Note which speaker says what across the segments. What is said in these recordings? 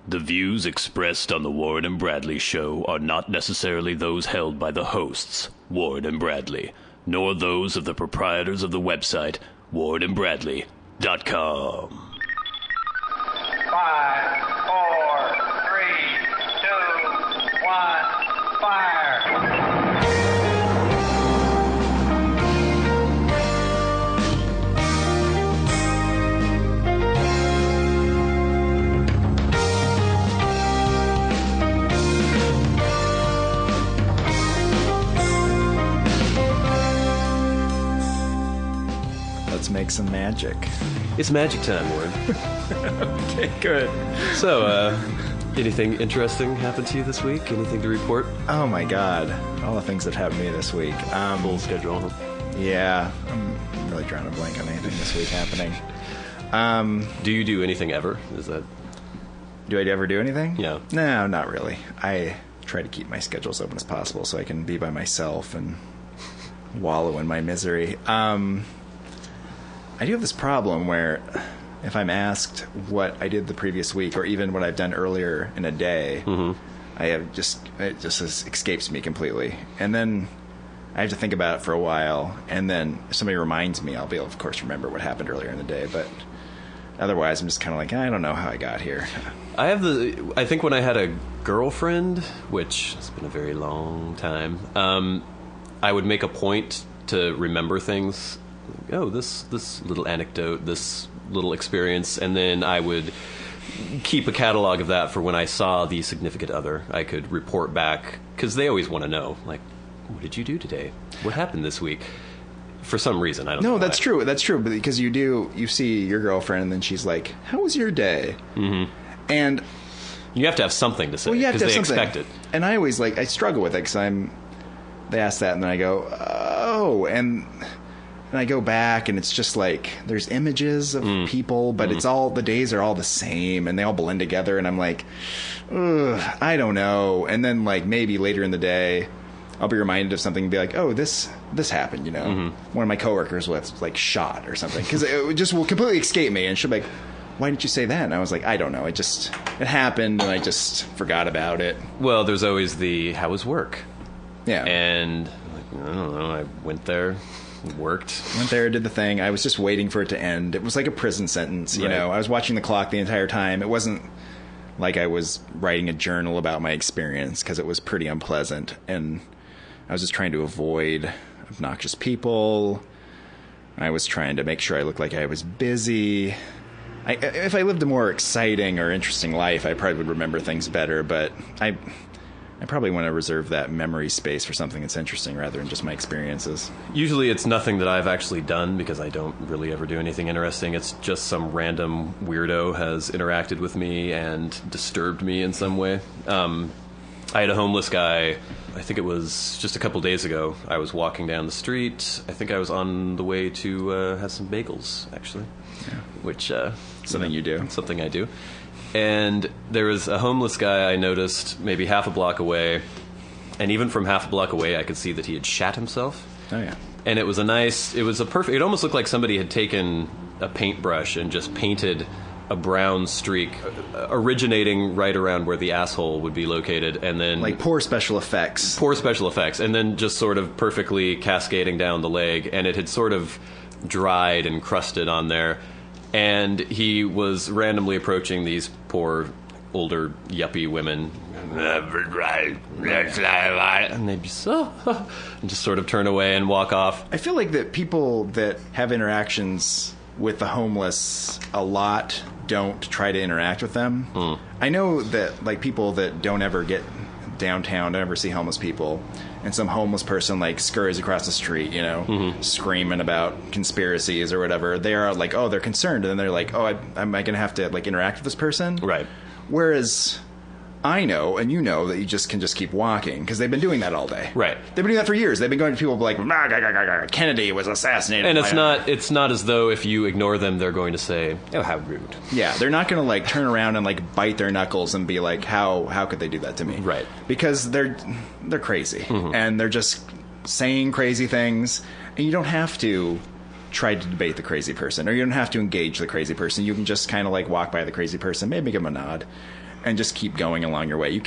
Speaker 1: The views expressed on the Warren and Bradley Show are not necessarily those held by the hosts, Warren and Bradley, nor those of the proprietors of the website, warrenandbradley.com.
Speaker 2: 5, 4, 3, 2, 1, fire!
Speaker 3: Let's make some magic.
Speaker 4: It's magic time, Warren.
Speaker 3: Okay, good.
Speaker 4: So, anything interesting happened to you this week? Anything to report?
Speaker 3: Oh my god. All the things that happened to me this week.
Speaker 4: Full schedule, huh?
Speaker 3: Yeah. I'm really drawing a blank on anything this week happening.
Speaker 4: Do you do anything ever? Is that...
Speaker 3: Do I ever do anything?
Speaker 4: Yeah.
Speaker 3: No, not really. I try to keep my schedule as open as possible so I can be by myself and wallow in my misery. I do have this problem where if I'm asked what I did the previous week or even what I've done earlier in a day, I have it just escapes me completely. And then I have to think about it for a while, and then if somebody reminds me, I'll be able, of course, remember what happened earlier in the day. But otherwise, I'm just kind of like, I don't know how I got here.
Speaker 4: I think when I had a girlfriend, which has been a very long time, I would make a point to remember things. Oh, this little anecdote, this little experience, and then I would keep a catalog of that for when I saw the significant other. I could report back, because they always want to know, like, what did you do today? What happened this week? For some reason, I don't know.
Speaker 3: No, that's true. That's true, because you see your girlfriend, and then she's like, how was your day? Mm-hmm. And
Speaker 4: you have to have something to say, because they expect it.
Speaker 3: And I always, I struggle with it, because they ask that, and then I go, oh, and I go back, and it's just like there's images of people, but it's all, the days are all the same, and they all blend together, and I'm like, ugh, I don't know. And then maybe later in the day, I'll be reminded of something and be like, oh, this happened, you know. Mm-hmm. One of my coworkers was shot or something, because it just will completely escape me, and she'll be like, why didn't you say that? And I was like, I don't know. It happened, and I just forgot about it.
Speaker 4: Well, there's always how was work?
Speaker 3: Yeah.
Speaker 4: And I don't know, I went there. Went
Speaker 3: there, did the thing. I was just waiting for it to end. It was like a prison sentence, you know. I was watching the clock the entire time. It wasn't like I was writing a journal about my experience, because it was pretty unpleasant. And I was just trying to avoid obnoxious people. I was trying to make sure I looked like I was busy. If I lived a more exciting or interesting life, I probably would remember things better. But I probably want to reserve that memory space for something that's interesting rather than just my experiences.
Speaker 4: Usually it's nothing that I've actually done, because I don't really ever do anything interesting. It's just some random weirdo has interacted with me and disturbed me in some way. I had a homeless guy, I think it was just a couple days ago. I was walking down the street. I think I was on the way to have some bagels, actually. Yeah. Which...
Speaker 3: something you do.
Speaker 4: Something I do. And there was a homeless guy I noticed maybe half a block away, and even from half a block away I could see that he had shat himself.
Speaker 3: Oh, yeah.
Speaker 4: And it was it almost looked like somebody had taken a paintbrush and just painted a brown streak originating right around where the asshole would be located, and then...
Speaker 3: poor special effects.
Speaker 4: Poor special effects, and then just sort of perfectly cascading down the leg, and it had sort of dried and crusted on there. And he was randomly approaching these poor, older, yuppie women. And they'd be and just sort of turn away and walk off.
Speaker 3: I feel like that people that have interactions with the homeless a lot don't try to interact with them. I know that, people that don't ever get downtown, don't ever see homeless people, and some homeless person scurries across the street, screaming about conspiracies or whatever, they are like, oh, they're concerned, and then they're like, oh, am I going to have to interact with this person?
Speaker 4: Right.
Speaker 3: Whereas I know, and you know, that you can just keep walking, because they've been doing that all day.
Speaker 4: Right.
Speaker 3: They've been doing that for years. They've been going to people like, Kennedy was assassinated.
Speaker 4: And it's not as though if you ignore them, they're going to say, oh, how rude.
Speaker 3: Yeah, they're not going to turn around and bite their knuckles and be like, how could they do that to me?
Speaker 4: Right.
Speaker 3: Because they're crazy, and they're just saying crazy things, and you don't have to try to debate the crazy person, or you don't have to engage the crazy person. You can just kind of like walk by the crazy person, maybe give them a nod, and just keep going along your way. You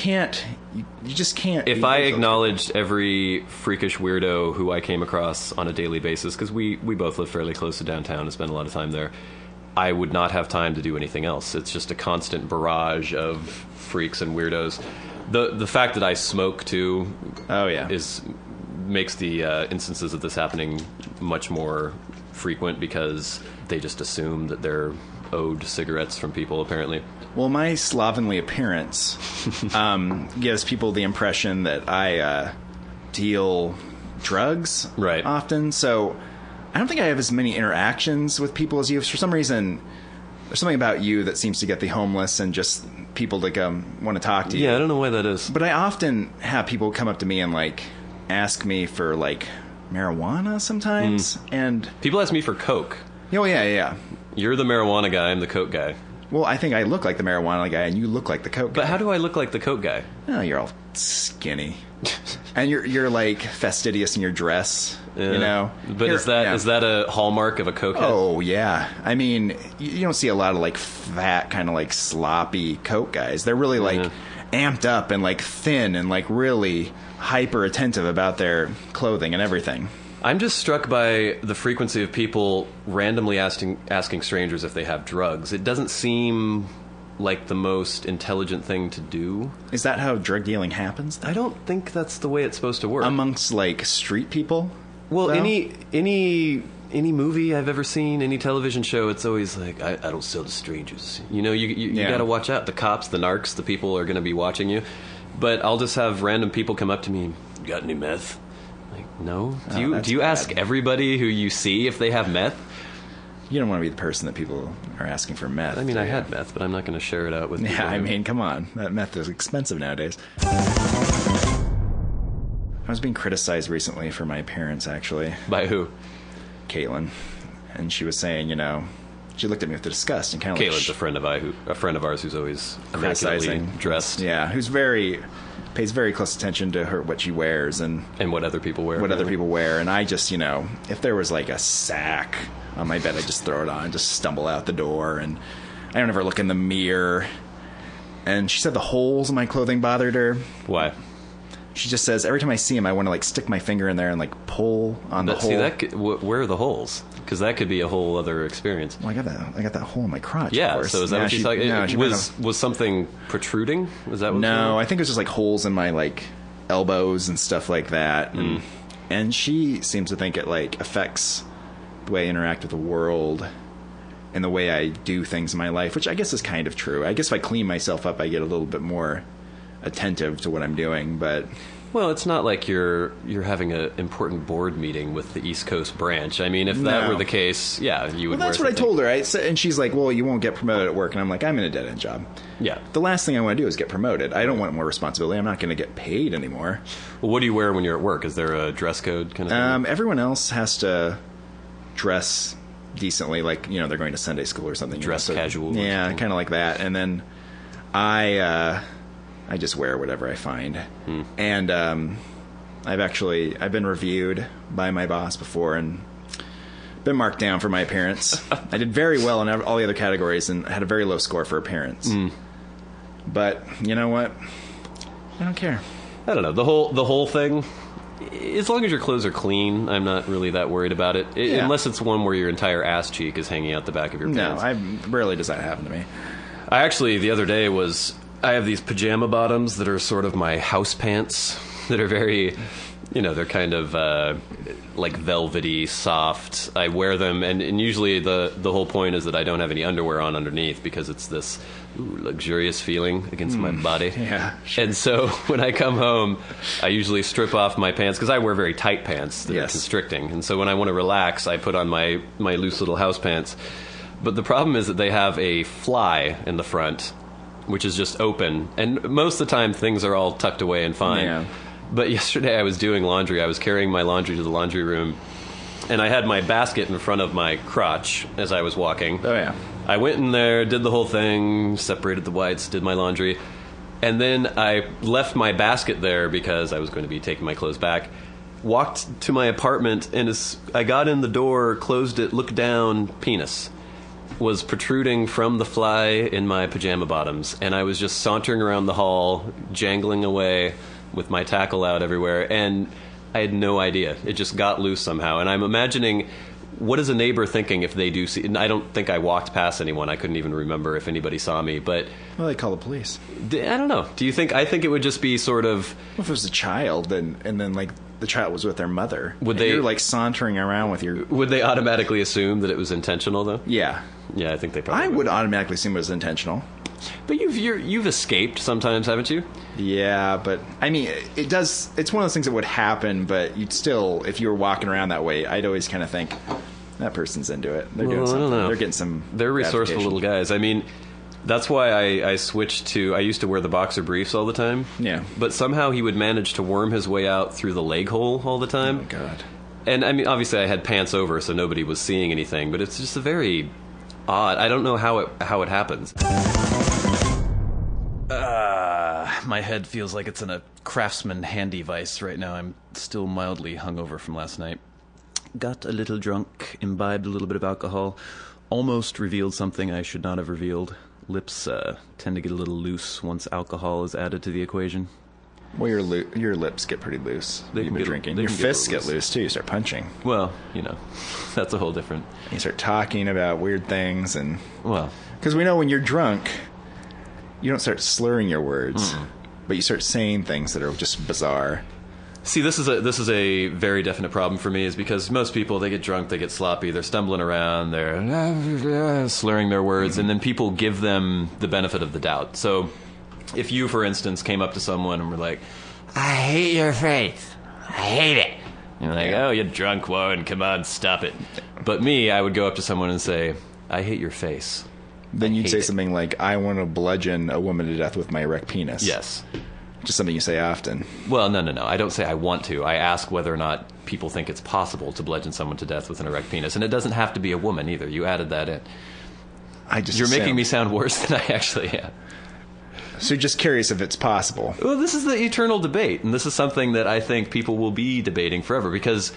Speaker 3: just can't.
Speaker 4: If I acknowledged every freakish weirdo who I came across on a daily basis, because we both live fairly close to downtown and spend a lot of time there, I would not have time to do anything else. It's just a constant barrage of freaks and weirdos. The fact that I smoke too, makes the instances of this happening much more frequent, because they just assume that they're owed cigarettes from people, apparently.
Speaker 3: Well, my slovenly appearance gives people the impression that I deal drugs often. So I don't think I have as many interactions with people as you. For some reason, there's something about you that seems to get the homeless and just people to come want to talk to you.
Speaker 4: Yeah, I don't know why that is.
Speaker 3: But I often have people come up to me and like ask me for like marijuana sometimes, and
Speaker 4: people ask me for coke.
Speaker 3: Oh yeah.
Speaker 4: You're the marijuana guy. I'm the coke guy.
Speaker 3: Well, I think I look like the marijuana guy, and you look like the coke guy.
Speaker 4: But how do I look like the coke guy?
Speaker 3: Oh, you're all skinny, and you're like fastidious in your dress.
Speaker 4: Yeah.
Speaker 3: You know.
Speaker 4: But is that a hallmark of a cokehead?
Speaker 3: Oh yeah. I mean, you don't see a lot of like fat, kind of like sloppy coke guys. They're really like amped up and like thin and like really hyper attentive about their clothing and everything.
Speaker 4: I'm just struck by the frequency of people randomly asking strangers if they have drugs. It doesn't seem like the most intelligent thing to do.
Speaker 3: Is that how drug dealing happens, though?
Speaker 4: I don't think that's the way it's supposed to work.
Speaker 3: Amongst like street people?
Speaker 4: Well, any movie I've ever seen, any television show, it's always like, I don't sell to strangers. You know, you got to watch out. The cops, the narcs, the people are going to be watching you. But I'll just have random people come up to me, got any meth? Like, no. Do you ask everybody who you see if they have meth?
Speaker 3: You don't want to be the person that people are asking for meth.
Speaker 4: I mean, I had meth, but I'm not going to share it out with people.
Speaker 3: Yeah, I mean, come on. That meth is expensive nowadays. I was being criticized recently for my appearance, actually.
Speaker 4: By who?
Speaker 3: Caitlin. And she was saying, you know, she looked at me with disgust and kind of
Speaker 4: Caitlin's a friend of ours who's always immaculately dressed.
Speaker 3: Yeah, who's pays very close attention to what she wears and
Speaker 4: what other people wear.
Speaker 3: Other people wear. And I just, you know, if there was like a sack on my bed, I'd just throw it on, just stumble out the door, and I don't ever look in the mirror. And she said the holes in my clothing bothered her.
Speaker 4: Why?
Speaker 3: She just says every time I see him, I want to like stick my finger in there and like pull on the hole.
Speaker 4: See, where are the holes? Because that could be a whole other experience.
Speaker 3: Well, I got that hole in my crotch.
Speaker 4: Yeah.
Speaker 3: Of course.
Speaker 4: So is that what she's talking? No, was something protruding? Was that what?
Speaker 3: No, I think it was just like holes in my like elbows and stuff like that. And she seems to think it like affects the way I interact with the world and the way I do things in my life, which I guess is kind of true. I guess if I clean myself up, I get a little bit more attentive to what I'm doing, but
Speaker 4: well, it's not like you're having an important board meeting with the East Coast branch. I mean, if that were the case, yeah, you would.
Speaker 3: Well, that's what I told her. And she's like, "Well, you won't get promoted at work," and I'm like, "I'm in a dead end job.
Speaker 4: Yeah,
Speaker 3: the last thing I want to do is get promoted. I don't want more responsibility. I'm not going to get paid anymore."
Speaker 4: Well, what do you wear when you're at work? Is there a dress code kind of thing?
Speaker 3: Everyone else has to dress decently, like, you know, they're going to Sunday school or something.
Speaker 4: Dress casual.
Speaker 3: Yeah, kind of like that. And then I just wear whatever I find. And I've been reviewed by my boss before and been marked down for my appearance. I did very well in all the other categories and had a very low score for appearance. But you know what? I don't care.
Speaker 4: I don't know. The whole thing, as long as your clothes are clean, I'm not really that worried about it. Unless it's one where your entire ass cheek is hanging out the back of your pants.
Speaker 3: No, rarely does that happen to me.
Speaker 4: I actually, the other day I have these pajama bottoms that are sort of my house pants that are very, you know, they're kind of like velvety, soft. I wear them, and usually the whole point is that I don't have any underwear on underneath because it's this luxurious feeling against my body.
Speaker 3: Yeah, sure.
Speaker 4: And so when I come home, I usually strip off my pants because I wear very tight pants that are constricting. And so when I want to relax, I put on my loose little house pants. But the problem is that they have a fly in the front, which is just open. And most of the time, things are all tucked away and fine. Yeah. But yesterday I was doing laundry. I was carrying my laundry to the laundry room, and I had my basket in front of my crotch as I was walking.
Speaker 3: Oh, yeah.
Speaker 4: I went in there, did the whole thing, separated the whites, did my laundry, and then I left my basket there because I was going to be taking my clothes back. walked to my apartment, and as I got in the door, closed it, looked down, penis was protruding from the fly in my pajama bottoms, and I was just sauntering around the hall, jangling away with my tackle out everywhere, and I had no idea. It just got loose somehow, and I'm imagining, what is a neighbor thinking if they do see... And I don't think I walked past anyone. I couldn't even remember if anybody saw me, but...
Speaker 3: Well, they call the police.
Speaker 4: I don't know. Do you think... I think it would just be sort of...
Speaker 3: Well, if it was a child, and then, like, the child was with their mother.
Speaker 4: Would they...
Speaker 3: You're, like, sauntering around with your...
Speaker 4: Would they automatically assume that it was intentional, though?
Speaker 3: Yeah.
Speaker 4: Yeah, I think they probably
Speaker 3: I would automatically assume it was intentional.
Speaker 4: But you've escaped sometimes, haven't you?
Speaker 3: Yeah, but I mean, it does. It's one of those things that would happen, but you'd still, if you were walking around that way, I'd always kind of think that person's into it. They're doing something.
Speaker 4: I don't know.
Speaker 3: They're getting some.
Speaker 4: They're resourceful little guys. I mean, that's why I switched to. I used to wear the boxer briefs all the time.
Speaker 3: Yeah.
Speaker 4: But somehow he would manage to worm his way out through the leg hole all the time.
Speaker 3: Oh God.
Speaker 4: And I mean, obviously, I had pants over, so nobody was seeing anything. But it's just a very odd. I don't know how it happens. My head feels like it's in a Craftsman handy vise right now. I'm still mildly hungover from last night. Got a little drunk, imbibed a little bit of alcohol, almost revealed something I should not have revealed. Lips tend to get a little loose once alcohol is added to the equation.
Speaker 3: Well, your lips get pretty loose. You've been drinking. Your fists get loose too. You start punching.
Speaker 4: Well, that's a whole different.
Speaker 3: You start talking about weird things, and because we know when you're drunk, you don't start slurring your words, but you start saying things that are just bizarre.
Speaker 4: See, this is a very definite problem for me, is because most people, they get drunk, they get sloppy, they're stumbling around, they're slurring their words, and then people give them the benefit of the doubt. So if you, for instance, came up to someone and were like, "I hate your face. I hate it." And you're like, "Oh, you're drunk, Warren. Come on, stop it." But me, I would go up to someone and say, "I hate your face."
Speaker 3: Then you'd say something like, "I want to bludgeon a woman to death with my erect penis."
Speaker 4: Yes.
Speaker 3: Just something you say often.
Speaker 4: Well, no. I don't say I want to. I ask whether or not people think it's possible to bludgeon someone to death with an erect penis. And it doesn't have to be a woman either. You added that in. You're making me sound worse than I actually am.
Speaker 3: So you're just curious if it's possible.
Speaker 4: Well, this is the eternal debate, and this is something that I think people will be debating forever, because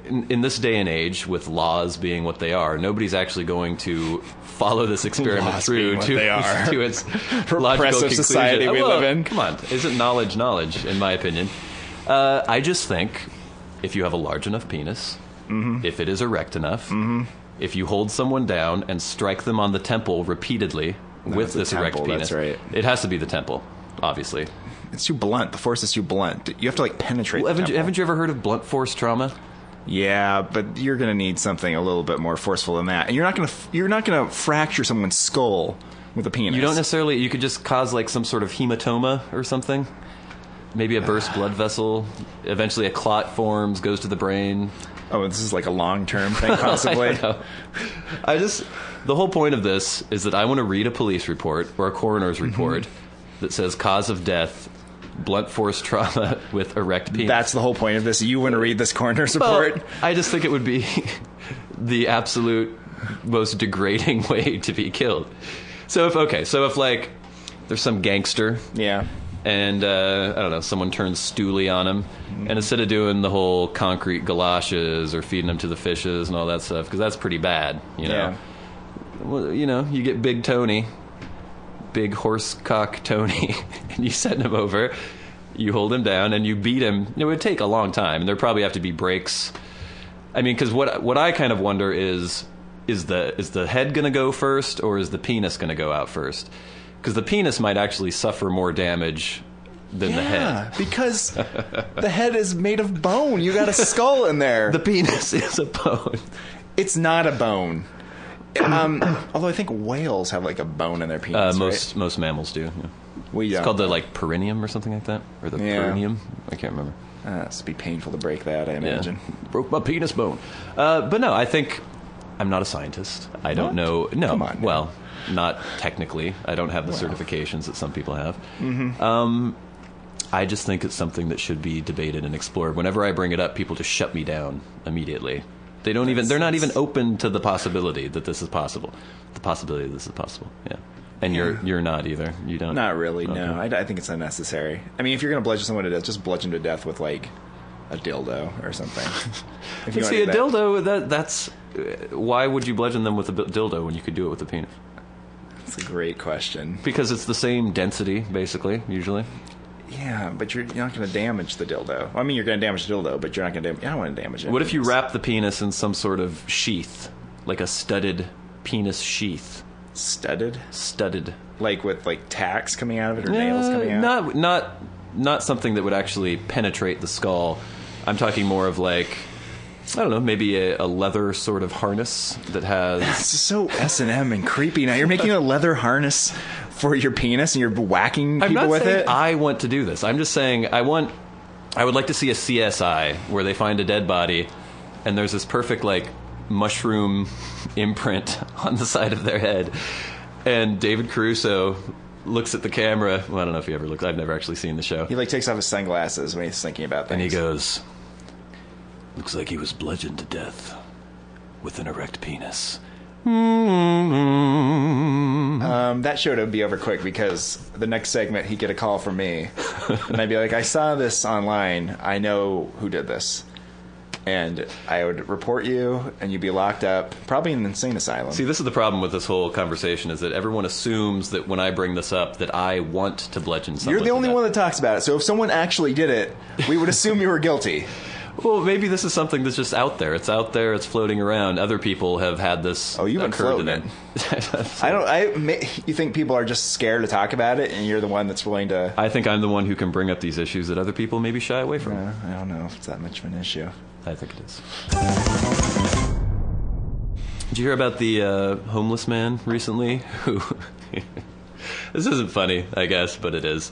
Speaker 4: in this day and age, with laws being what they are, nobody's actually going to follow this experiment through to its logical conclusion.
Speaker 3: Society we live in.
Speaker 4: Come on, isn't knowledge, in my opinion? I just think if you have a large enough penis, if it is erect enough, if you hold someone down and strike them on the temple repeatedly with this erect penis,
Speaker 3: that's right.
Speaker 4: It has to be the temple, obviously.
Speaker 3: It's too blunt. The force is too blunt. You have to penetrate. Well,
Speaker 4: haven't you ever heard of blunt force trauma?
Speaker 3: Yeah, but you're going to need something a little bit more forceful than that. And you're not going to fracture someone's skull with a penis.
Speaker 4: You don't necessarily. You could just cause some sort of hematoma or something. Maybe a burst blood vessel. Eventually, a clot forms, goes to the brain.
Speaker 3: Oh, this is like a long-term thing, possibly.
Speaker 4: The whole point of this is that I want to read a police report or a coroner's report that says cause of death, blunt force trauma with erect penis. That's
Speaker 3: the whole point of this. You want to read this coroner's report?
Speaker 4: I just think it would be the absolute most degrading way to be killed. So if there's some gangster, and I don't know, someone turns stooly on him, and instead of doing the whole concrete galoshes or feeding him to the fishes and all that stuff, because that's pretty bad, Well, you get Big Tony. Big horse cock Tony, and you send him over, you hold him down, and you beat him. It would take a long time, and there probably have to be breaks. I mean, because what I kind of wonder is the head going to go first, or is the penis going to go out first? Because the penis might actually suffer more damage than the head.
Speaker 3: Because the head is made of bone. You got a skull in there.
Speaker 4: The penis is a bone.
Speaker 3: It's not a bone. Although I think whales have a bone in their penis.
Speaker 4: Most mammals do. Yeah. It's called the perineum or something like that, or the perineum. I can't remember.
Speaker 3: It's be painful to break that, I imagine.
Speaker 4: Broke my penis bone. But no, I think I'm not a scientist. I don't know. No,
Speaker 3: come on.
Speaker 4: Well, not technically. I don't have the certifications that some people have. I just think it's something that should be debated and explored. Whenever I bring it up, people just shut me down immediately. They're not even open to the possibility that this is possible. The possibility that this is possible. Yeah. And you're not either. You don't.
Speaker 3: Not really. Okay. No. I think it's unnecessary. I mean, if you're going to bludgeon someone to death, just bludgeon to death with a dildo or something. If
Speaker 4: You
Speaker 3: wanna
Speaker 4: see,
Speaker 3: do
Speaker 4: a
Speaker 3: that.
Speaker 4: dildo, that's... Why would you bludgeon them with a dildo when you could do it with a penis?
Speaker 3: That's a great question.
Speaker 4: Because it's the same density, basically, usually.
Speaker 3: Yeah, but you're not going to damage the dildo. I mean, you're going to damage the dildo, but you're not going to. I don't want to damage it.
Speaker 4: What if you wrap the penis in some sort of sheath, like a studded penis sheath?
Speaker 3: Studded?
Speaker 4: Studded.
Speaker 3: Like with tacks coming out of it or nails coming out?
Speaker 4: Not something that would actually penetrate the skull. I'm talking more of I don't know, maybe a leather sort of harness that has...
Speaker 3: It's so S&M and creepy now. You're making a leather harness for your penis and you're whacking people with it?
Speaker 4: I want to do this. I'm just saying I would like to see a CSI where they find a dead body and there's this perfect mushroom imprint on the side of their head. And David Caruso looks at the camera. Well, I don't know if he ever looks. I've never actually seen the show.
Speaker 3: He takes off his sunglasses when he's thinking about things.
Speaker 1: And he goes, looks like he was bludgeoned to death with an erect penis.
Speaker 3: That show would be over quick because the next segment he'd get a call from me. And I'd be like, I saw this online. I know who did this. And I would report you, and you'd be locked up, probably in an insane asylum.
Speaker 4: See, this is the problem with this whole conversation, is that everyone assumes that when I bring this up that I want to bludgeon someone.
Speaker 3: You're the
Speaker 4: to
Speaker 3: only
Speaker 4: death.
Speaker 3: one that talks about it. So if someone actually did it, we would assume you were guilty.
Speaker 4: Well, maybe this is something that's just out there. It's out there. It's floating around. Other people have had this.
Speaker 3: Oh, you've been
Speaker 4: occur to
Speaker 3: floating
Speaker 4: them.
Speaker 3: You think people are just scared to talk about it, and you're the one that's willing to...
Speaker 4: I think I'm the one who can bring up these issues that other people maybe shy away from.
Speaker 3: I don't know if it's that much of an issue.
Speaker 4: I think it is. Did you hear about the homeless man recently who... This isn't funny, I guess, but it is.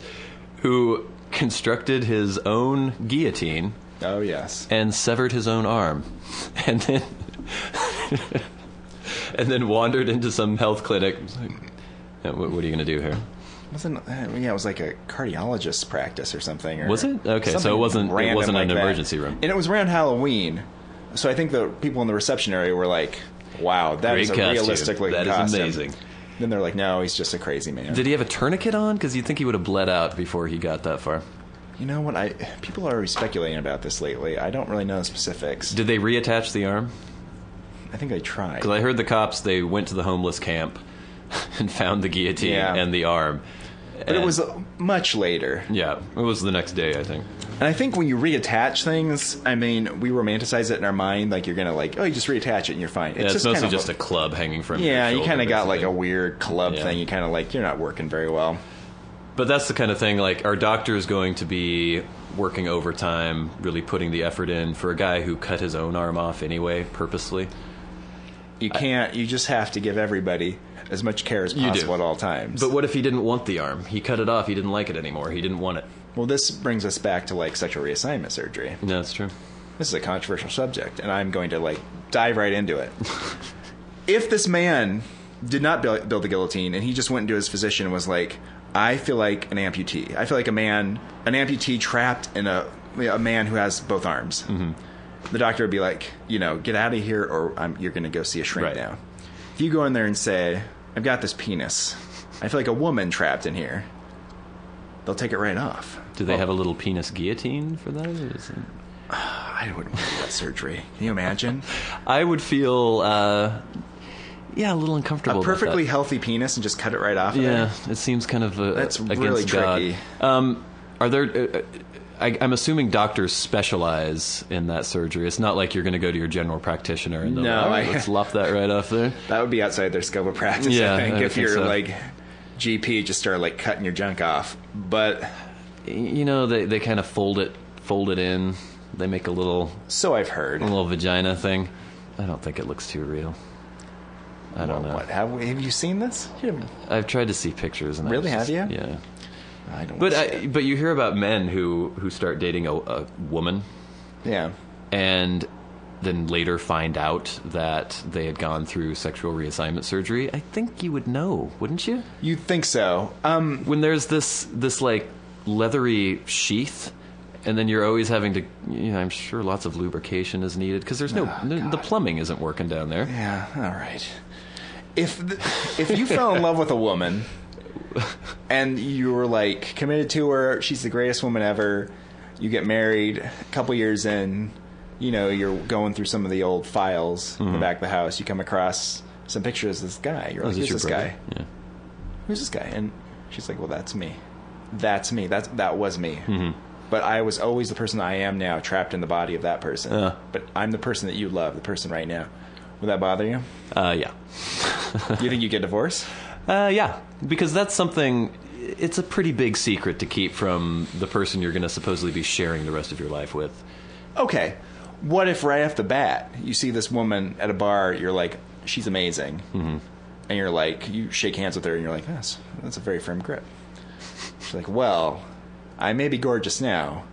Speaker 4: Who constructed his own guillotine...
Speaker 3: Oh, yes.
Speaker 4: And severed his own arm. And then... and then wandered into some health clinic. What are you going to do here?
Speaker 3: It was like a cardiologist's practice or something. Or
Speaker 4: was it? Okay, so
Speaker 3: something
Speaker 4: it wasn't
Speaker 3: random
Speaker 4: an
Speaker 3: like that.
Speaker 4: emergency room.
Speaker 3: And it was around Halloween. So I think the people in the reception area were like, wow, that is a
Speaker 4: Great costume.
Speaker 3: realistic looking
Speaker 4: That is
Speaker 3: costume.
Speaker 4: amazing.
Speaker 3: Then they're like, no, he's just a crazy man.
Speaker 4: Did he have a tourniquet on? Because you'd think he would have bled out before he got that far.
Speaker 3: You know what? People are already speculating about this lately. I don't really know the specifics.
Speaker 4: Did they reattach the arm?
Speaker 3: I think they tried.
Speaker 4: Because I heard the cops, they went to the homeless camp and found the guillotine and the arm.
Speaker 3: But it was much later.
Speaker 4: Yeah, it was the next day, I think.
Speaker 3: And I think when you reattach things, I mean, we romanticize it in our mind, like you're going to you just reattach it and you're fine.
Speaker 4: It's mostly just a club hanging from your shoulder.
Speaker 3: Yeah, you kind of got
Speaker 4: basically.
Speaker 3: a weird club thing. You kind of you're not working very well.
Speaker 4: But that's the kind of thing, are doctors going to be working overtime, really putting the effort in for a guy who cut his own arm off anyway, purposely?
Speaker 3: You can't. You just have to give everybody as much care as possible at all times.
Speaker 4: But what if he didn't want the arm? He cut it off. He didn't like it anymore. He didn't want it.
Speaker 3: Well, this brings us back to sexual reassignment surgery.
Speaker 4: No, that's true.
Speaker 3: This is a controversial subject, and I'm going to dive right into it. If this man did not build the guillotine, and he just went into his physician and was like, I feel like an amputee. I feel like an amputee trapped in a man who has both arms. Mm-hmm. The doctor would be like, get out of here, or you're going to go see a shrink now. If you go in there and say, I've got this penis, I feel like a woman trapped in here, they'll take it right off.
Speaker 4: Do they have a little penis guillotine for that?
Speaker 3: I wouldn't want to do that surgery. Can you imagine?
Speaker 4: I would feel, a little uncomfortable.
Speaker 3: A perfectly
Speaker 4: about that.
Speaker 3: Healthy penis and just cut it right off.
Speaker 4: Yeah, it seems kind of
Speaker 3: that's
Speaker 4: against
Speaker 3: really
Speaker 4: God.
Speaker 3: tricky.
Speaker 4: Are there? I'm assuming doctors specialize in that surgery. It's not like you're going to go to your general practitioner and let's lop that right off there.
Speaker 3: That would be outside their scope of practice.
Speaker 4: Yeah,
Speaker 3: I think if
Speaker 4: think
Speaker 3: your
Speaker 4: so.
Speaker 3: GP just started cutting your junk off, but
Speaker 4: they kind of fold it in. They make a little.
Speaker 3: So I've heard.
Speaker 4: A little vagina thing. I don't think it looks too real. I don't know.
Speaker 3: What have you seen this?
Speaker 4: I've tried to see pictures. And
Speaker 3: really, have you?
Speaker 4: Yeah.
Speaker 3: I don't.
Speaker 4: But you hear about men who start dating a woman.
Speaker 3: Yeah.
Speaker 4: And then later find out that they had gone through sexual reassignment surgery. I think you would know, wouldn't you?
Speaker 3: You'd think so.
Speaker 4: When there's this leathery sheath, and then you're always having to, I'm sure lots of lubrication is needed because there's the plumbing isn't working down there.
Speaker 3: Yeah. All right. If you fell in love with a woman and you were committed to her, she's the greatest woman ever, you get married, a couple years in, you're going through some of the old files in the back of the house. You come across some pictures of this guy. You're like, who's this guy?
Speaker 4: Yeah.
Speaker 3: Who's this guy? And she's like, well, that's me. That's me. That was me. But I was always the person I am now, trapped in the body of that person. But I'm the person that you love, the person right now. Would that bother you?
Speaker 4: Yeah.
Speaker 3: You think you get divorced?
Speaker 4: Yeah, because that's something. It's a pretty big secret to keep from the person you're going to supposedly be sharing the rest of your life with.
Speaker 3: Okay. What if right off the bat you see this woman at a bar, you're like, she's amazing, and you're like, you shake hands with her, and you're like, that's a very firm grip. She's like, well, I may be gorgeous now,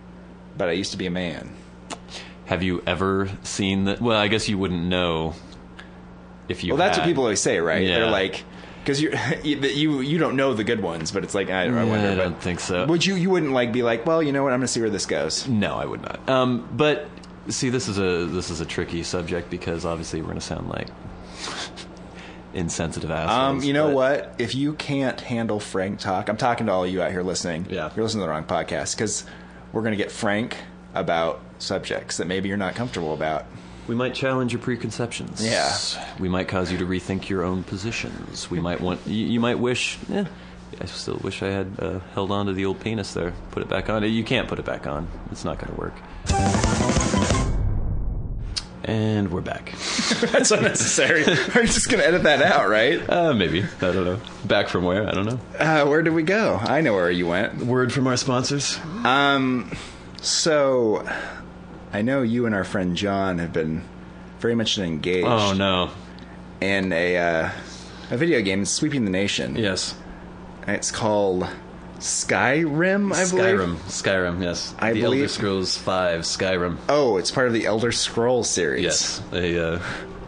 Speaker 3: but I used to be a man.
Speaker 4: Have you ever seen that? Well, I guess you wouldn't know if you.
Speaker 3: Well, that's what people always say, right?
Speaker 4: Yeah.
Speaker 3: They're like, because you don't know the good ones, but it's like I wonder.
Speaker 4: I don't think so.
Speaker 3: Would you wouldn't like be like, well, you know what? I'm going to see where this goes.
Speaker 4: No, I would not. But see, this is a tricky subject because obviously we're going to sound like insensitive assholes.
Speaker 3: You know what? If you can't handle frank talk, I'm talking to all you out here listening.
Speaker 4: Yeah.
Speaker 3: You're listening to the wrong podcast because we're going to get frank about subjects that maybe you're not comfortable about.
Speaker 4: We might challenge your preconceptions.
Speaker 3: Yeah.
Speaker 4: We might cause you to rethink your own positions. We might want you might wish. I still wish I had held on to the old penis there. Put it back on. You can't put it back on. It's not going to work. And we're back.
Speaker 3: That's unnecessary. We're just going to edit that out, right?
Speaker 4: Maybe. I don't know. Back from where? I don't know.
Speaker 3: Where did we go? I know where you went.
Speaker 4: Word from our sponsors.
Speaker 3: So, I know you and our friend John have been very much engaged.
Speaker 4: Oh, no.
Speaker 3: In a video game, Sweeping the Nation.
Speaker 4: Yes.
Speaker 3: It's called Skyrim, I believe.
Speaker 4: Skyrim, yes.
Speaker 3: I
Speaker 4: the
Speaker 3: believe.
Speaker 4: Elder Scrolls V, Skyrim.
Speaker 3: Oh, it's part of the Elder Scrolls series.
Speaker 4: Yes, a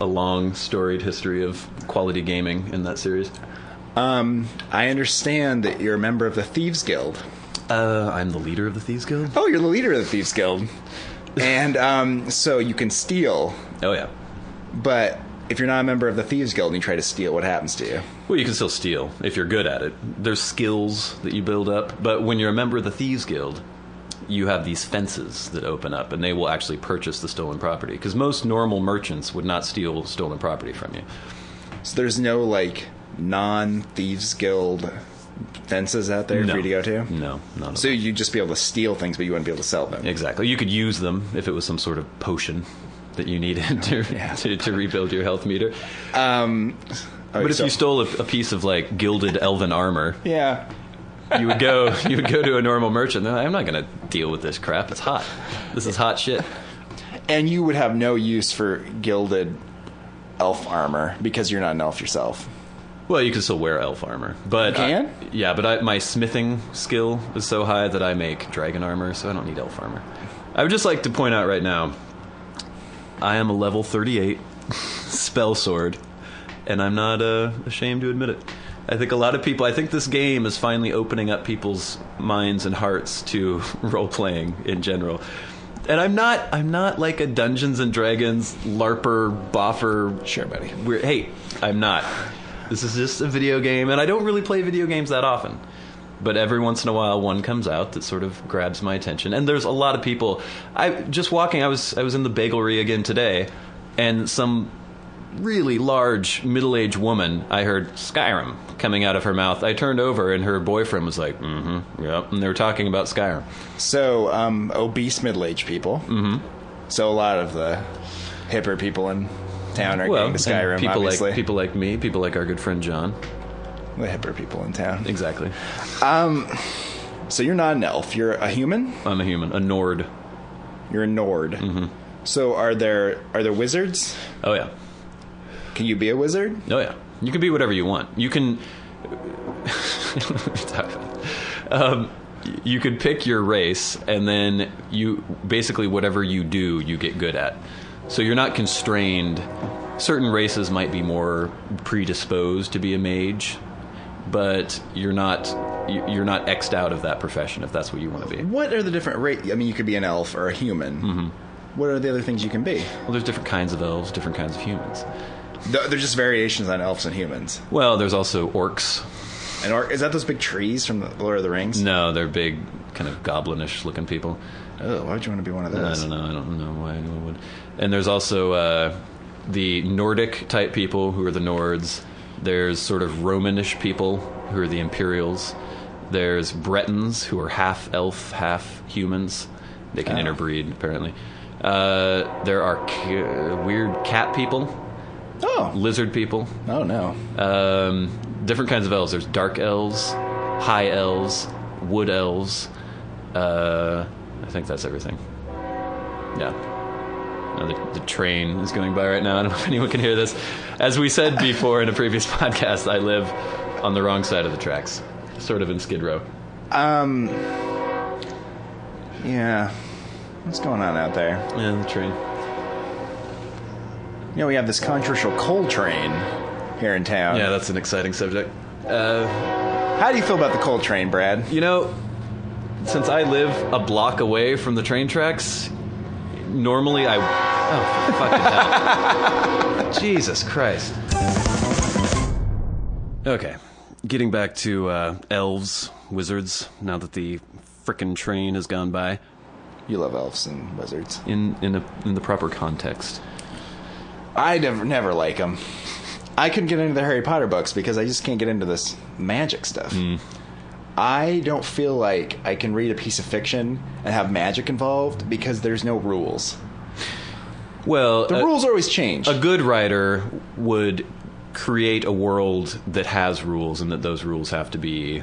Speaker 4: long storied history of quality gaming in that series.
Speaker 3: I understand that you're a member of the Thieves Guild.
Speaker 4: I'm the leader of the Thieves Guild.
Speaker 3: Oh, you're the leader of the Thieves Guild. And so you can steal.
Speaker 4: Oh, yeah.
Speaker 3: But if you're not a member of the Thieves Guild and you try to steal, what happens to you?
Speaker 4: Well, you can still steal if you're good at it. There's skills that you build up. But when you're a member of the Thieves Guild, you have these fences that open up, and they will actually purchase the stolen property. Because most normal merchants would not steal stolen property from you.
Speaker 3: So there's no, like, non-Thieves Guild fences out there for you to go to?
Speaker 4: No, not at all.
Speaker 3: So you'd just be able to steal things, but you wouldn't be able to sell them?
Speaker 4: Exactly. You could use them if it was some sort of potion that you needed to rebuild your health meter. But if you stole a piece of, like, gilded elven armor...
Speaker 3: Yeah.
Speaker 4: You would go to a normal merchant. They're like, I'm not going to deal with this crap. It's hot. This is hot shit.
Speaker 3: And you would have no use for gilded elf armor because you're not an elf yourself.
Speaker 4: Well, you can still wear elf armor. But
Speaker 3: you can?
Speaker 4: Yeah, but my smithing skill is so high that I make dragon armor, so I don't need elf armor. I would just like to point out right now, I am a level 38 spell sword, and I'm not ashamed to admit it. I think this game is finally opening up people's minds and hearts to role-playing in general. And I'm not like a Dungeons and Dragons LARPer, boffer.
Speaker 3: Sure, buddy.
Speaker 4: Hey, I'm not. This is just a video game, and I don't really play video games that often. But every once in a while, one comes out that sort of grabs my attention. And there's a lot of people. I was in the bagelry again today, and some really large middle-aged woman, I heard Skyrim coming out of her mouth. I turned over and her boyfriend was like, yep, and they were talking about Skyrim.
Speaker 3: So, obese middle-aged people. Mm-hmm. So a lot of the hipper people in town are getting to Skyrim, obviously.
Speaker 4: People like me, people like our good friend John.
Speaker 3: The hipper people in town.
Speaker 4: Exactly.
Speaker 3: So you're not an elf. You're a human?
Speaker 4: I'm a human. A Nord.
Speaker 3: You're a Nord. Mm-hmm. So are there wizards?
Speaker 4: Oh, yeah.
Speaker 3: Can you be a wizard?
Speaker 4: Oh, yeah. You can be whatever you want. You can... you could pick your race, and then basically whatever you do, you get good at. So you're not constrained. Certain races might be more predisposed to be a mage, but you're not X'd out of that profession if that's what you want to be.
Speaker 3: What are the different races? I mean, you could be an elf or a human. Mm-hmm. What are the other things you can be?
Speaker 4: Well, there's different kinds of elves, different kinds of humans.
Speaker 3: There's just variations on elves and humans.
Speaker 4: Well, there's also orcs.
Speaker 3: Is that those big trees from the Lord of the Rings?
Speaker 4: No, they're big, kind of goblinish looking people.
Speaker 3: Oh, why would you want to be one of those?
Speaker 4: I don't know why anyone would. And there's also the Nordic type people who are the Nords. There's sort of Romanish people who are the Imperials. There's Bretons who are half elf, half humans. They can interbreed, apparently. There are weird cat people.
Speaker 3: Oh.
Speaker 4: Lizard people.
Speaker 3: Oh, no.
Speaker 4: Different kinds of elves. There's dark elves, high elves, wood elves. I think that's everything. Yeah. No, the train is going by right now. I don't know if anyone can hear this. As we said before in a previous podcast, I live on the wrong side of the tracks, sort of in Skid Row.
Speaker 3: Yeah. What's going on out there?
Speaker 4: Yeah, the train.
Speaker 3: You know, we have this controversial coal train here in town.
Speaker 4: Yeah, that's an exciting subject.
Speaker 3: How do you feel about the coal train, Brad?
Speaker 4: You know, since I live a block away from the train tracks, normally I... Oh, fucking hell. Jesus Christ. Okay, getting back to elves, wizards, now that the frickin' train has gone by.
Speaker 3: You love elves and wizards.
Speaker 4: In the proper context.
Speaker 3: I never like them. I couldn't get into the Harry Potter books because I just can't get into this magic stuff. I don't feel like I can read a piece of fiction and have magic involved because there's no rules.
Speaker 4: Well,
Speaker 3: the rules always change.
Speaker 4: A good writer would create a world that has rules and that those rules have to be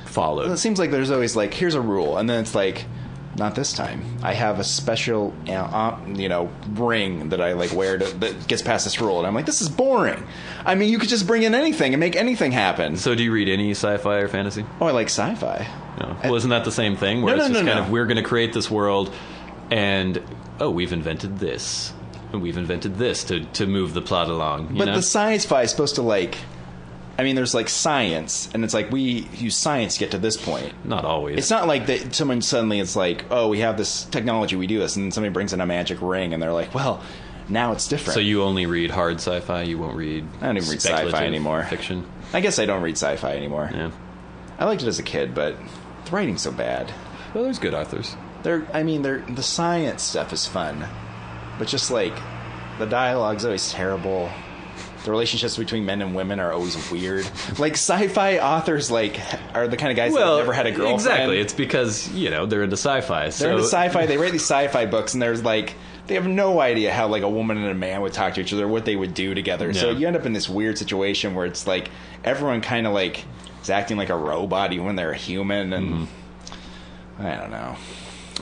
Speaker 4: followed.
Speaker 3: Well, it seems like there's always like, here's a rule, and then it's like, not this time. I have a special, ring that I like wear that gets past this rule, and I'm like, this is boring. I mean, you could just bring in anything and make anything happen.
Speaker 4: So, do you read any sci-fi or fantasy?
Speaker 3: Oh, I like sci-fi.
Speaker 4: No. Well, isn't that the same thing? Where it's just kind of, we're going to create this world, and we've invented this, and we've invented this to move the plot along.
Speaker 3: But the sci-fi is supposed to like. I mean, there's like science, and it's like we use science to get to this point.
Speaker 4: Not always.
Speaker 3: It's not like that someone suddenly it's like, oh, we have this technology, we do this, and then somebody brings in a magic ring, and they're like, well, now it's different.
Speaker 4: So you only read hard sci-fi? You won't read
Speaker 3: I don't even read sci-fi anymore.
Speaker 4: Fiction?
Speaker 3: I guess I don't read sci-fi anymore.
Speaker 4: Yeah.
Speaker 3: I liked it as a kid, but the writing's so bad.
Speaker 4: Well, there's good authors.
Speaker 3: The science stuff is fun, but just like the dialogue's always terrible. The relationships between men and women are always weird. Like, sci-fi authors, like, are the kind of guys that have never had a girlfriend.
Speaker 4: Exactly. It's because, they're into sci-fi.
Speaker 3: They're into sci-fi. They write these sci-fi books, and there's, like, they have no idea how, like, a woman and a man would talk to each other, what they would do together. Yeah. So you end up in this weird situation where it's, like, everyone kind of, like, is acting like a robot even when they're a human, and I don't know.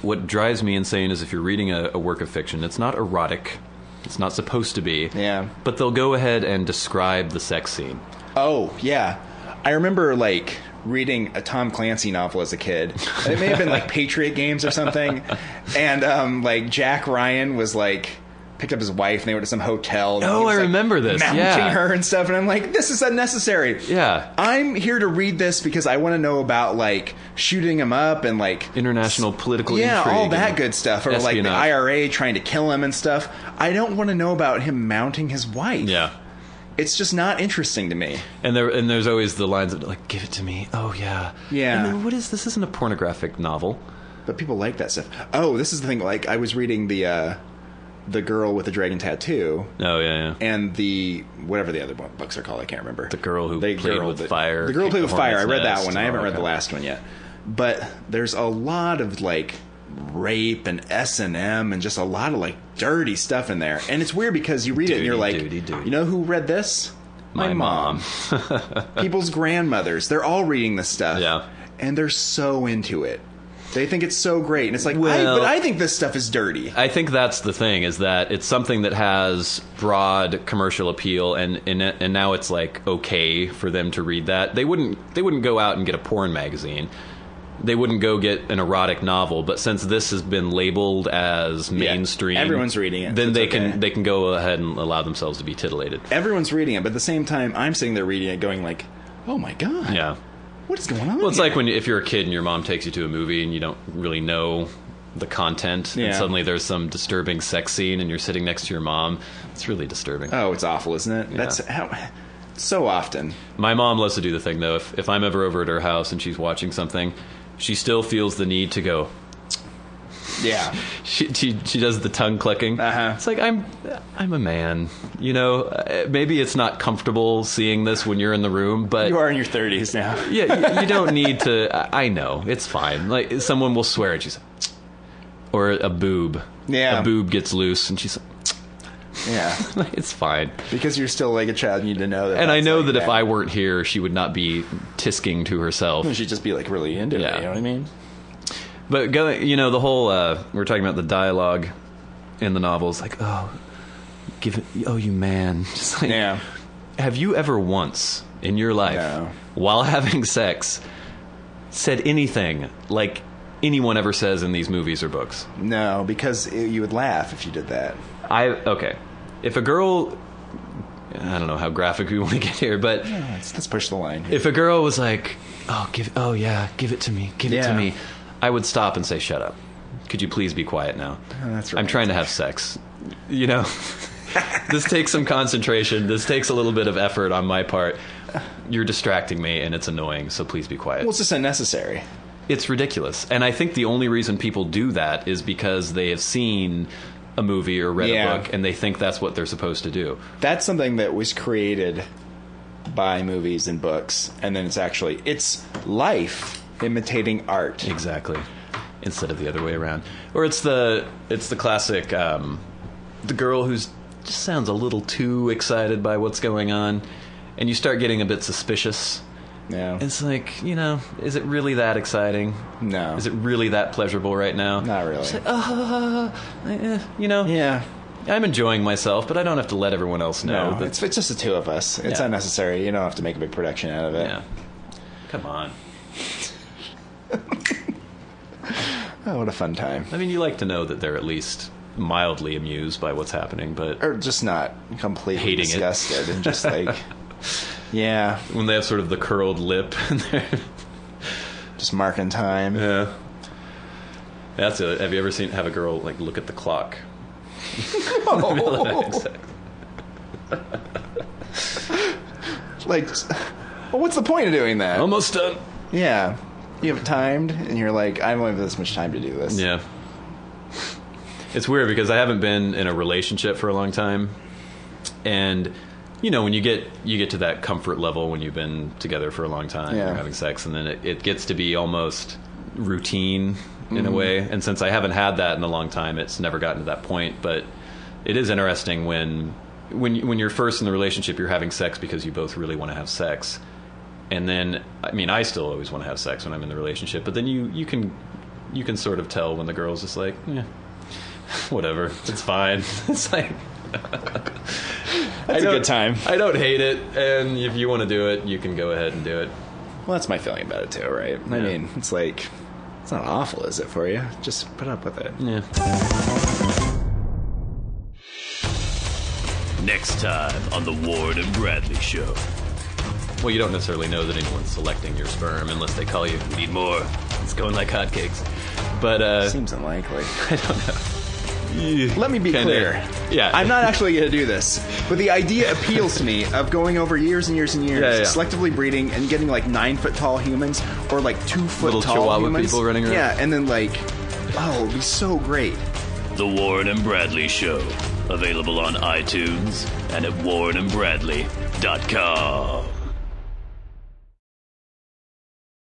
Speaker 4: What drives me insane is if you're reading a work of fiction, it's not erotic. It's not supposed to be.
Speaker 3: Yeah.
Speaker 4: But they'll go ahead and describe the sex scene.
Speaker 3: Oh, yeah. I remember, like, reading a Tom Clancy novel as a kid. It may have been, like, Patriot Games or something. And, like, Jack Ryan was, like, picked up his wife, and they went to some hotel.
Speaker 4: Oh, I remember this.
Speaker 3: Mounting her and stuff. And I'm like, this is unnecessary.
Speaker 4: Yeah.
Speaker 3: I'm here to read this because I want to know about, like, shooting him up and, like...
Speaker 4: international political intrigue.
Speaker 3: Yeah, all that good stuff. Or,
Speaker 4: espionage.
Speaker 3: like, the IRA trying to kill him and stuff. I don't want to know about him mounting his wife.
Speaker 4: Yeah.
Speaker 3: It's just not interesting to me.
Speaker 4: And there's always the lines of, like, give it to me. Oh, yeah.
Speaker 3: Yeah.
Speaker 4: And then this isn't a pornographic novel.
Speaker 3: But people like that stuff. Oh, this is the thing. Like, I was reading the girl with the dragon tattoo.
Speaker 4: Oh, yeah.
Speaker 3: And whatever the other books are called, I can't remember.
Speaker 4: The girl who played with fire.
Speaker 3: The girl who played with fire. I read that one. I haven't read the last one yet. But there's a lot of, like, rape and S&M and just a lot of, like, dirty stuff in there. And it's weird because you read it and you're like, you know who read this? My mom. People's grandmothers. They're all reading this stuff.
Speaker 4: Yeah.
Speaker 3: And they're so into it. They think it's so great. And it's like,
Speaker 4: well,
Speaker 3: but I think this stuff is dirty. I
Speaker 4: think that's the thing, is that it's something that has broad commercial appeal, and now it's, like, okay for them to read that. They wouldn't go out and get a porn magazine. They wouldn't go get an erotic novel, but since this has been labeled as mainstream,
Speaker 3: everyone's reading it.
Speaker 4: Then they can go ahead and allow themselves to be titillated.
Speaker 3: Everyone's reading it, but at the same time, I'm sitting there reading it, going like, "Oh my god,
Speaker 4: yeah,
Speaker 3: what is going on?"
Speaker 4: Well, it's like if you're a kid and your mom takes you to a movie and you don't really know the content, and suddenly there's some disturbing sex scene, and you're sitting next to your mom. It's really disturbing.
Speaker 3: Oh, it's awful, isn't it?
Speaker 4: Yeah.
Speaker 3: That's how. So often.
Speaker 4: My mom loves to do the thing, though. If I'm ever over at her house and she's watching something, she still feels the need to go...
Speaker 3: Yeah.
Speaker 4: She does the tongue clicking.
Speaker 3: Uh-huh.
Speaker 4: It's like, I'm a man. You know, maybe it's not comfortable seeing this when you're in the room, but...
Speaker 3: You are in your 30s now.
Speaker 4: Yeah, you don't need to... I know, it's fine. Like, someone will swear at you. Or a boob.
Speaker 3: Yeah.
Speaker 4: A boob gets loose, and she's like...
Speaker 3: Yeah.
Speaker 4: It's fine.
Speaker 3: Because you're still like a child, you need to know that.
Speaker 4: And I know
Speaker 3: like
Speaker 4: that if I weren't here, she would not be tisking to herself.
Speaker 3: She'd just be like really into it, you know what I mean?
Speaker 4: But the whole we're talking about the dialogue in the novels, like, you man, just like,
Speaker 3: yeah.
Speaker 4: Have you ever once in your life, while having sex, said anything like anyone ever says in these movies or books?
Speaker 3: No, because you would laugh if you did that.
Speaker 4: Okay, if a girl, I don't know how graphic we want to get here, but
Speaker 3: let's push the line.
Speaker 4: If a girl was like, give it to me, give it to me. I would stop and say, shut up. Could you please be quiet now?
Speaker 3: That's right.
Speaker 4: I'm trying to have sex. You know, this takes some concentration. This takes a little bit of effort on my part. You're distracting me, and it's annoying, so please be quiet.
Speaker 3: Well, it's just unnecessary.
Speaker 4: It's ridiculous. And I think the only reason people do that is because they have seen a movie or read a book, and they think that's what they're supposed to do.
Speaker 3: That's something that was created by movies and books, and then it's life imitating art.
Speaker 4: Exactly. Instead of the other way around. Or it's the classic the girl who's just sounds a little too excited by what's going on, and you start getting a bit suspicious.
Speaker 3: Yeah.
Speaker 4: It's like, is it really that exciting?
Speaker 3: No.
Speaker 4: Is it really that pleasurable right now?
Speaker 3: Not really.
Speaker 4: It's like,
Speaker 3: Yeah.
Speaker 4: I'm enjoying myself, but I don't have to let everyone else know.
Speaker 3: No, it's just the two of us. It's unnecessary. You don't have to make a big production out of it.
Speaker 4: Yeah. Come on.
Speaker 3: Oh, what a fun time.
Speaker 4: I mean, you like to know that they're at least mildly amused by what's happening, but...
Speaker 3: Or just not completely
Speaker 4: hating
Speaker 3: disgusted and just like... Yeah.
Speaker 4: When they have sort of the curled lip and they're...
Speaker 3: Just marking time.
Speaker 4: Yeah. That's it. Have you ever have a girl, like, look at the clock?
Speaker 3: Like, well, what's the point of doing that?
Speaker 4: Almost done.
Speaker 3: Yeah. You have it timed, and you're like, I only have this much time to do this.
Speaker 4: Yeah. It's weird because I haven't been in a relationship for a long time. And, when you get to that comfort level when you've been together for a long time, you're having sex, and then it gets to be almost routine in a way. And since I haven't had that in a long time, it's never gotten to that point. But it is interesting when you're first in the relationship, you're having sex because you both really want to have sex. And then, I mean, I still always want to have sex when I'm in the relationship, but then you can sort of tell when the girl's just like, whatever, it's fine. It's like,
Speaker 3: that's a good time.
Speaker 4: I don't hate it, and if you want to do it, you can go ahead and do it.
Speaker 3: Well, that's my feeling about it too, right? I mean, it's like, it's not awful, is it, for you? Just put up with it.
Speaker 4: Yeah.
Speaker 1: Next time on the Ward and Bradley Show.
Speaker 4: Well, you don't necessarily know that anyone's selecting your sperm unless they call you. We need more. It's going like hotcakes. But,
Speaker 3: seems unlikely.
Speaker 4: I don't know.
Speaker 3: Let me be clear.
Speaker 4: Yeah.
Speaker 3: I'm not actually going to do this, but the idea appeals to me of going over years and years and years, selectively breeding and getting like 9-foot tall humans or like 2-foot
Speaker 4: little
Speaker 3: tall
Speaker 4: Chihuahua
Speaker 3: humans.
Speaker 4: people running around.
Speaker 3: Yeah, and then like, it would be so great.
Speaker 1: The Ward and Bradley Show. Available on iTunes and at wardandbradley.com.